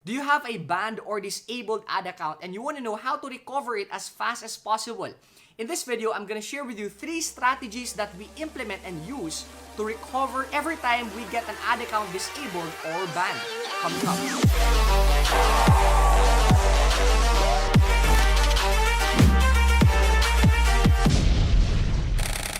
Do you have a banned or disabled ad account and you want to know how to recover it as fast as possible? In this video, I'm gonna share with you 3 strategies that we implement and use to recover every time we get an ad account disabled or banned. Coming up.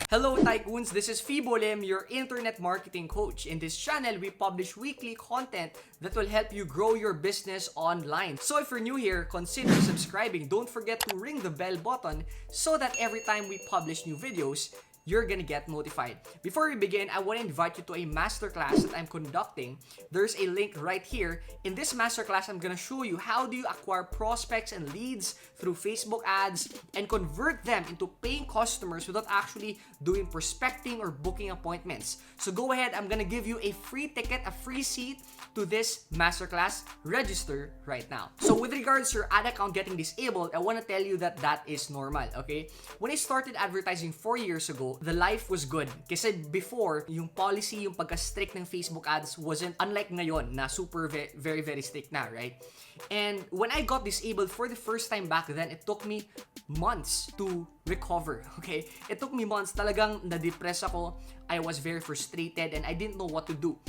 Hello Tycoons, this is Fibo Lim, your internet marketing coach. In this channel, we publish weekly content that will help you grow your business online. So if you're new here, consider subscribing. Don't forget to ring the bell button so that every time we publish new videos, you're gonna get notified. Before we begin, I want to invite you to a masterclass that I'm conducting. There's a link right here. In this masterclass, I'm gonna show you how do you acquire prospects and leads through Facebook ads and convert them into paying customers without actually doing prospecting or booking appointments. So go ahead, I'm gonna give you a free ticket, a free seat to this masterclass. Register right now. So with regards to your ad account getting disabled, I want to tell you that that is normal, okay? When I started advertising 4 years ago, the life was good. Kasi before, yung policy, yung pagka-strict ng Facebook ads wasn't unlike ngayon na super very, very strict na, right? And when I got disabled for the first time back then, it took me months to recover, okay? It took me months. Talagang na-depress ako. I was very frustrated and I didn't know what to do.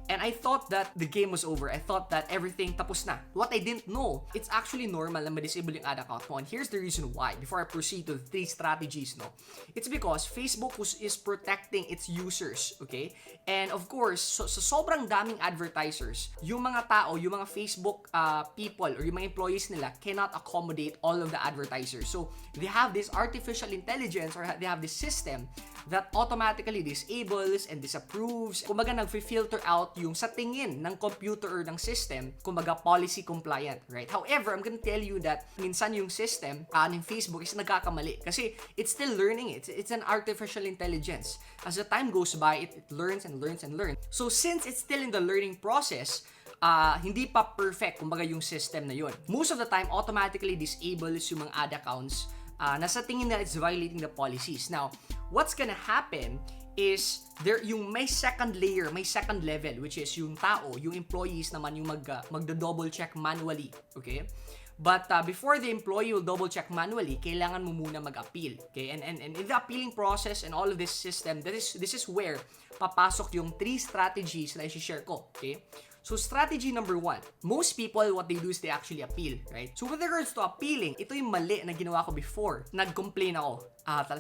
And I thought that the game was over. I thought that everything tapos na. What I didn't know, it's actually normal na ma-disable yung ad account mo. And here's the reason why. Before I proceed to the 3 strategies, no? It's because Facebook is protecting its users, okay? And of course, so sobrang daming advertisers, yung mga tao, yung mga Facebook people or yung mga employees nila cannot accommodate all of the advertisers. So they have this artificial intelligence or they have this system that automatically disables and disapproves. Kumbaga nag-filter out yung sa tingin ng computer or ng system, kumbaga policy compliant, right? However, I'm gonna tell you that minsan yung system ng Facebook is nagkakamali kasi it's still learning. It's an artificial intelligence. As the time goes by, it learns and learns and learns. So since it's still in the learning process, hindi pa perfect kumbaga yung system na yun. Most of the time, automatically disables yung mga ad accounts na sa tingin na it's violating the policies. Now, what's gonna happen is there yung may second layer, may second level, which is yung tao, yung employees naman yung magdo-double check manually, okay? But before the employee will double check manually, kailangan mo muna mag-appeal, okay? And in the appealing process and all of this system, this is where papasok yung 3 strategies na i-share ko, okay? So strategy number 1, most people, what they do is they actually appeal, right? So with regards to appealing, ito yung mali na ginawa ko before. Nag-complain ako.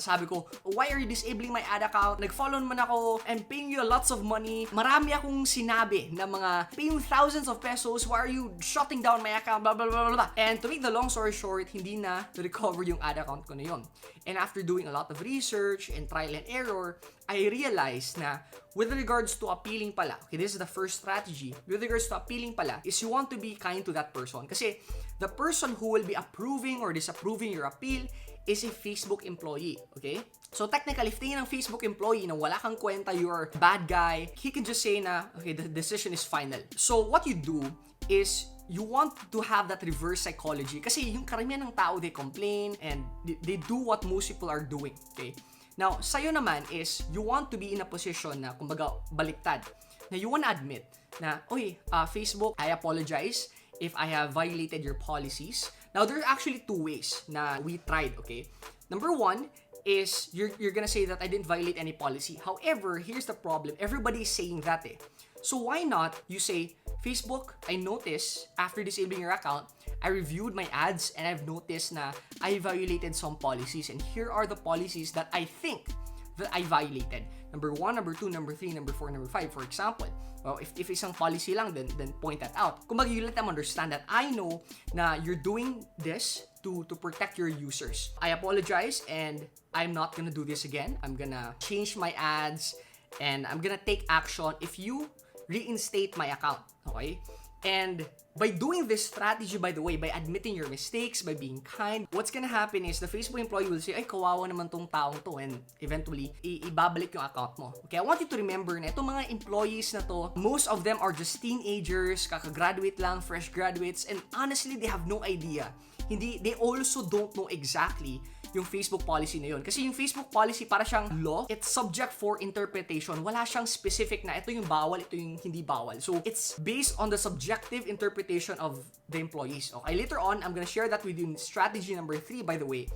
Sabi ko, why are you disabling my ad account? Nag-follow naman ako. I'm paying you lots of money. Marami akong sinabi na mga paying thousands of pesos. Why are you shutting down my account? Blah, blah, blah, blah. And to make the long story short, hindi na recover yung ad account ko na yun. And after doing a lot of research and trial and error, I realized na with regards to appealing pala, okay, this is the first strategy. With regards to appealing pala, is you want to be kind to that person. Kasi the person who will be approving or disapproving your appeal is a Facebook employee, okay? So technically, if tingin ng Facebook employee na wala kang kwenta, you're a bad guy, he can just say na, okay, the decision is final. So what you do is you want to have that reverse psychology. Kasi yung karamihan ng tao, they complain and they do what most people are doing, okay? Now, sa'yo naman is you want to be in a position na, kumbaga, baliktad. Na you want to admit na, oy, Facebook, I apologize if I have violated your policies. Now, there are actually 2 ways na we tried, okay? Number 1 is you're gonna say that I didn't violate any policy. However, here's the problem. Everybody is saying that eh. So why not you say, Facebook, I noticed after disabling your account, I reviewed my ads and I've noticed na I violated some policies and here are the policies that I think that I violated. Number 1, number 2, number 3, number 4, number 5, for example. Well, if isang policy lang, then point that out. Kumbaga, you let them understand that I know na you're doing this to protect your users. I apologize and I'm not gonna do this again. I'm gonna change my ads and I'm gonna take action if you reinstate my account, okay? And by doing this strategy, by the way, by admitting your mistakes, by being kind, what's gonna happen is the Facebook employee will say, ay, kawawa naman tong taong to, and eventually, ibabalik yung account mo. Okay, I want you to remember na itong mga employees na to, most of them are just teenagers, kakagraduate lang, fresh graduates, and honestly, they have no idea. They also don't know exactly yung Facebook policy na yun. Kasi yung Facebook policy para siyang law, it's subject for interpretation. Wala siyang specific na ito yung bawal, ito yung hindi bawal. So it's based on the subjective interpretation of the employees. Okay, later on, I'm gonna share that with you in strategy number 3, by the way,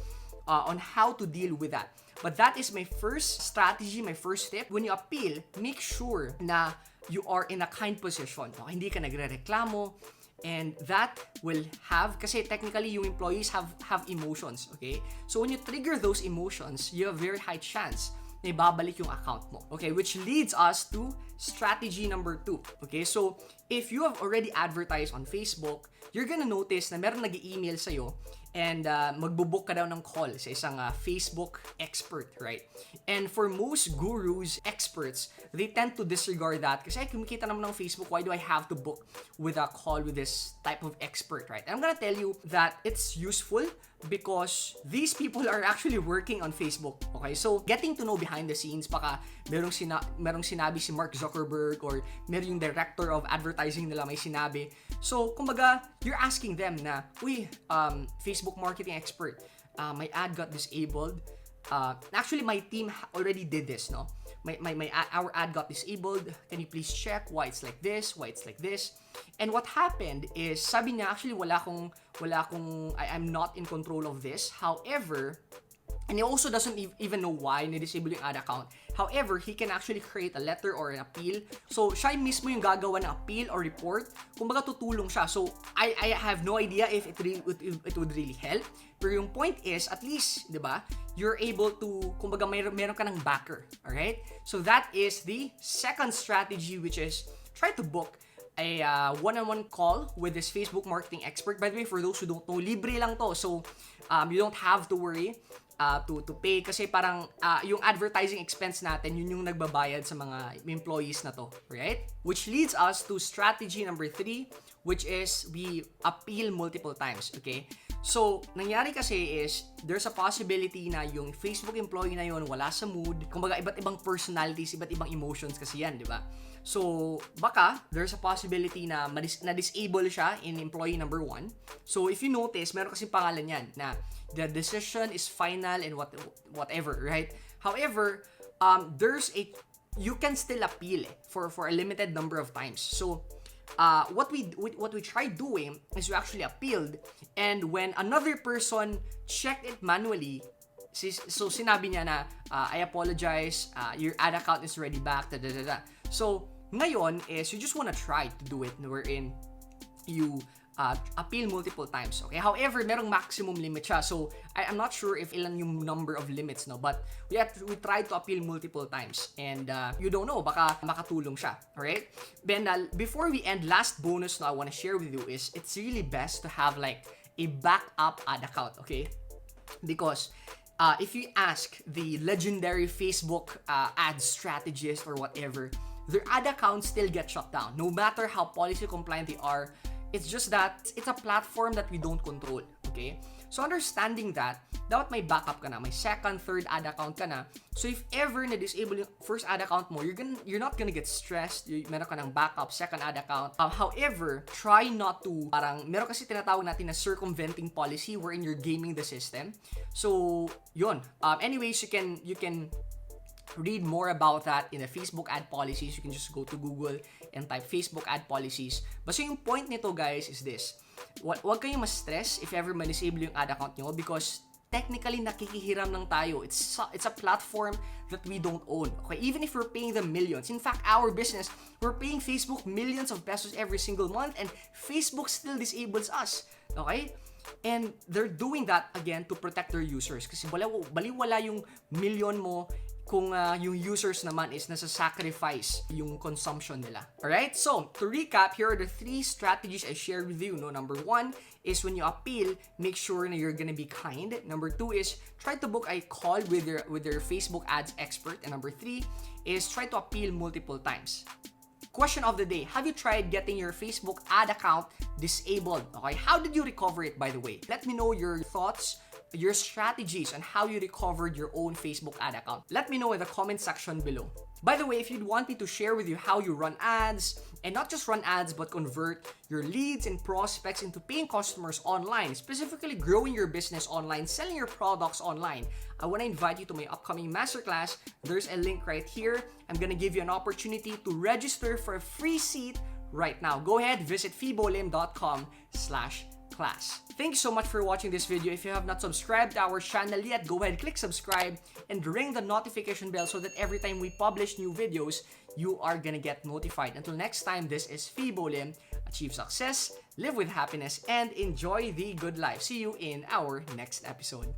on how to deal with that. But that is my first strategy, my first step. When you appeal, make sure na you are in a kind position. Okay? Hindi ka nagre-reklamo, and that will have, kasi technically yung employees have emotions, okay? So when you trigger those emotions, you have very high chance na ibabalik yung account mo. Okay, which leads us to strategy number 2. Okay, so if you have already advertised on Facebook, you're gonna notice na meron nag-i-email sa'yo and magbubook ka daw ng call sa isang Facebook expert, right? And for most gurus, experts, they tend to disregard that kasi ay, kumikita naman ng Facebook, why do I have to book with a call with this type of expert, right? And I'm gonna tell you that it's useful because these people are actually working on Facebook, okay? So, getting to know behind the scenes, baka merong sinabi si Mark Zuckerberg or merong yung director of advertising nila may sinabi. So, kumbaga, you're asking them na, uy, Facebook marketing expert, my ad got disabled. Actually, my team already did this, no? Our ad got disabled. Can you please check why it's like this, why it's like this? And what happened is, sabi niya, actually, I'm not in control of this. However, and he also doesn't even know why na-disable yung ad account. However, he can actually create a letter or an appeal. So, siya mismo yung gagawa ng appeal or report. Kumbaga, tutulong siya. So, I have no idea if it would really help. Pero yung point is, at least, di ba, you're able to, kumbaga, meron ka ng backer. Alright? So, that is the second strategy, which is try to book a one-on-one call with this Facebook marketing expert. By the way, for those who don't know, libre lang to. So, you don't have to worry to pay kasi parang yung advertising expense natin, yun yung nagbabayad sa mga employees na to, right? Which leads us to strategy number 3, which is we appeal multiple times, okay? So, nangyari kasi is, there's a possibility na yung Facebook employee na yun wala sa mood. Kumbaga, iba't ibang personalities, iba't ibang emotions kasi yan, di ba? So, baka, there's a possibility na na-disable siya in employee number 1. So, if you notice, meron kasi pangalan yan na the decision is final and whatever, right? However, you can still appeal for a limited number of times. So, what we tried doing is we actually appealed, and when another person checked it manually, so sinabi niya na I apologize, your ad account is already back, So ngayon is you just wanna try to do it wherein you appeal multiple times, okay? However, merong maximum limit siya. So, I'm not sure if ilan yung number of limits, no? But we tried to appeal multiple times. And you don't know, baka makatulong siya, alright? Then, before we end, last bonus na I want to share with you is it's really best to have like a backup ad account, okay? Because if you ask the legendary Facebook ad strategist or whatever, their ad accounts still get shut down. No matter how policy compliant they are, it's just that it's a platform that we don't control, okay? So understanding that, dapat may backup ka na, may second, third ad account ka na. So if ever na-disable yung first ad account mo, you're not gonna get stressed. Meron ka ng backup, second ad account. However, try not to, parang, meron kasi tinatawag natin na circumventing policy wherein you're gaming the system. So, yun. Anyways, you can read more about that in the Facebook ad policies. You can just go to Google and type Facebook ad policies. Basta yung point nito, guys, is this. Huwag kayong ma-stress if ever ma-disable yung ad account nyo because technically nakikihiram lang tayo. It's a platform that we don't own. Okay, even if we're paying them millions. In fact, our business, we're paying Facebook millions of pesos every single month and Facebook still disables us. Okay? And they're doing that again to protect their users kasi baliwala yung million mo kung yung users naman is nasa-sacrifice yung consumption nila. Alright? So, to recap, here are the 3 strategies I shared with you. No? Number 1 is when you appeal, make sure na you're gonna be kind. Number 2 is try to book a call with your Facebook ads expert. And number 3 is try to appeal multiple times. Question of the day, have you tried getting your Facebook ad account disabled? Okay, how did you recover it, by the way? Let me know your thoughts your strategies on how you recovered your own Facebook ad account. Let me know in the comment section below. By the way, if you'd want me to share with you how you run ads, and not just run ads but convert your leads and prospects into paying customers online, specifically growing your business online, selling your products online, I want to invite you to my upcoming masterclass. There's a link right here. I'm going to give you an opportunity to register for a free seat right now. Go ahead, visit fibolim.com/class. Thank you so much for watching this video. If you have not subscribed to our channel yet, go ahead, click subscribe and ring the notification bell so that every time we publish new videos, you are gonna get notified. Until next time, this is Fibo Lim. Achieve success, live with happiness, and enjoy the good life. See you in our next episode.